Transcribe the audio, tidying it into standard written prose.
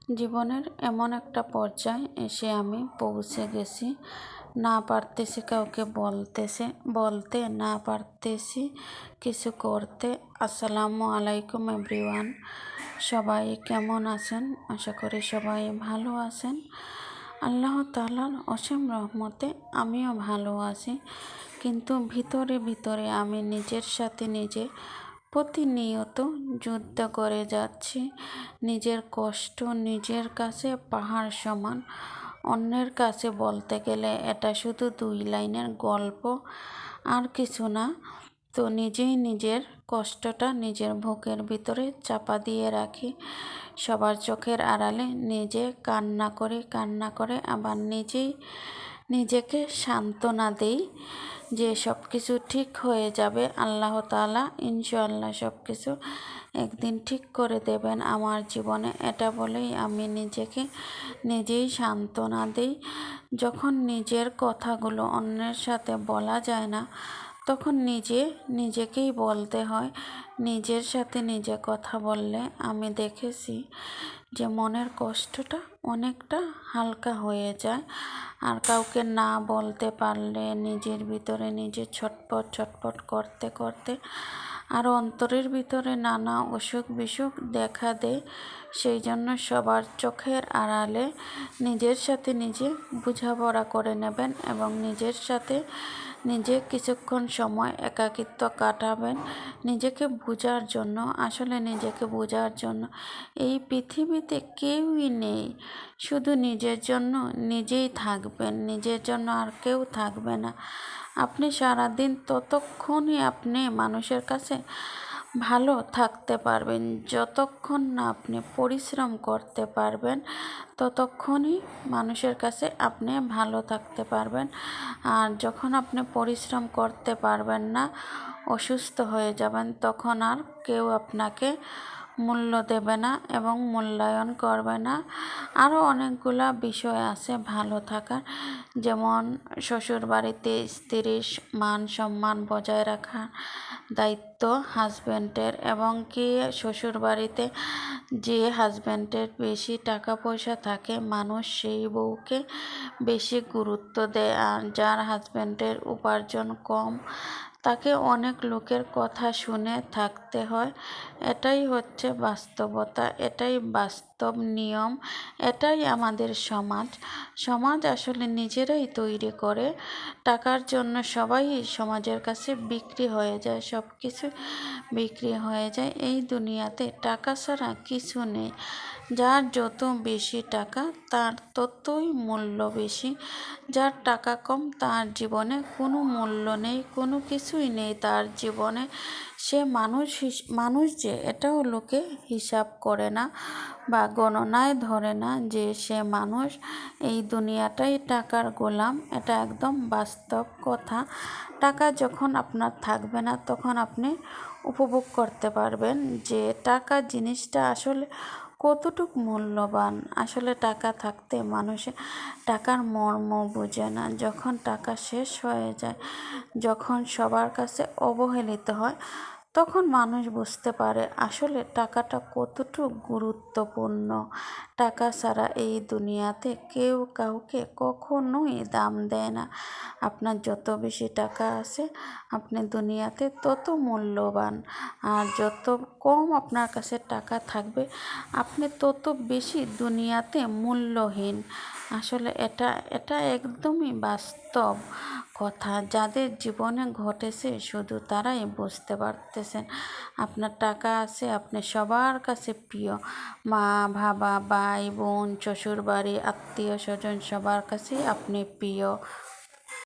জীবনের এমন একটা পর্যায়ে এসে আমি পৌঁছে গেছি, না পারতেছি কাউকে বলতে, না পারতেছি কিছু করতে। আসসালামু আলাইকুম এভরিওয়ান, সবাই কেমন আছেন? আশা করি সবাই ভালো আছেন। আল্লাহ তাআলার অসীম রহমতে আমিও ভালো আছি, কিন্তু ভিতরে ভিতরে আমি নিজের সাথে নিজে প্রতিনিয়ত যুদ্ধ করে যাচ্ছি। নিজের কষ্ট নিজের কাছে পাহাড় সমান, অন্যের কাছে বলতে গেলে এটা শুধু 2 লাইনের গল্প, আর কিছু না। তো নিজেই নিজের কষ্টটা নিজের বুকের ভিতরে চাপা দিয়ে রাখি, সবার চোখের আড়ালে নিজে কান্না করে আবার নিজেই নিজেকে সান্ত্বনা দেই যে সব কিছু ঠিক হয়ে যাবে। আল্লাহ তাআলা ইনশাআল্লাহ সব কিছু একদিন ঠিক করে দেবেন আমার জীবনে, এটা বলেই আমি নিজেকে নিজেই সান্ত্বনা দিই। যখন নিজের কথাগুলো অন্যের সাথে বলা যায় না, তখন নিজেকেই বলতে হয়। নিজের সাথে নিজে কথা বললে আমি দেখেছি যে মনের কষ্টটা অনেকটা হালকা হয়ে যায়। আর কাউকে না বলতে পারলে নিজের ভিতরে নিজে ছটপট করতে করতে আর অন্তরের ভিতরে নানা অসুখ বিসুখ দেখা দেয়। সেই জন্য সবার চোখের আড়ালে নিজের সাথে নিজে বোঝাপড়া করে নেবেন এবং নিজের সাথে নিজে কিছুক্ষণ সময় একাকিত্ব কাটাবেন নিজেকে বোঝার জন্য। আসলে নিজেকে বোঝার জন্য এই পৃথিবীতে কেউই নেই, শুধু নিজের জন্য নিজেই থাকবেন, নিজের জন্য আর কেউ থাকবে না। আপনি সারাদিন ততক্ষণই আপনি মানুষের কাছে ভালো থাকতে পারবেন, যতক্ষণ না আপনি পরিশ্রম করতে পারবেন ততক্ষণই মানুষের কাছে আপনি ভালো থাকতে পারবেন। আর যখন আপনি পরিশ্রম করতে পারবেন না, অসুস্থ হয়ে যাবেন, তখন আর কেউ আপনাকে মূল্য দেবে না এবং মূল্যায়ন করবে না। আরও অনেকগুলা বিষয় আছে ভালো থাকার, যেমন শ্বশুরবাড়িতে স্ত্রীর মান সম্মান বজায় রাখা দায়িত্ব হাজব্যান্ডের, এবং কি শ্বশুরবাড়িতে যে হাজব্যান্ডের বেশি টাকা পয়সা থাকে মানুষ সেই বউকে বেশি গুরুত্ব দেয়, আর যার হাজব্যান্ডের উপার্জন কম তাকে অনেক লোকের কথা শুনে থাকতে হয়। এটাই হচ্ছে বাস্তবতা, এটাই বাস্তব নিয়ম, এটাই আমাদের সমাজ আসলে নিজেরাই তৈরি করে। টাকার জন্য সবাই সমাজের কাছে বিক্রি হয়ে যায়, সব কিছু বিক্রি হয়ে যায়। এই দুনিয়াতে টাকা ছাড়া কিছু নেই। যার যত বেশি টাকা তার ততই মূল্য বেশি, যার টাকা কম তার জীবনে কোনো মূল্য নেই, কোনো কিছুই নেই তার জীবনে। সে মানুষ যে এটাও লোকে হিসাব করে না বা গণনায় ধরে না যে সে মানুষ। এই দুনিয়াটাই টাকার গোলাম, এটা একদম বাস্তব কথা। টাকা যখন আপনার থাকবে না তখন আপনি উপভোগ করতে পারবেন যে টাকা জিনিসটা আসলে কতটুক মূল্যবান। আসলে টাকা থাকতে মানুষে টাকার মর্ম বোঝে না। যখন টাকা শেষ হয়ে যায়, যখন সবার কাছে অবহেলিত হয়, তখন মানুষ বুঝতে পারে আসলে টাকাটা কতটুক গুরুত্বপূর্ণ। টাকা ছাড়া এই দুনিয়াতে কেউ কাউকে কখনোই দাম দেয় না। আপনার যত বেশি টাকা আছে আপনি দুনিয়াতে তত মূল্যবান, আর যত কম আপনার কাছে টাকা থাকবে আপনি তত বেশি দুনিয়াতে মূল্যহীন। আসলে এটা একদমই বাস্তব কথা, যাদের জীবনে ঘটেছে শুধু তারাই বুঝতে পারতেছেন। আপনার টাকা আছে, আপনি সবার কাছে প্রিয়, মা বাবা ভাই বোন শ্বশুরবাড়ি আত্মীয় স্বজন সবার কাছেই আপনি প্রিয়।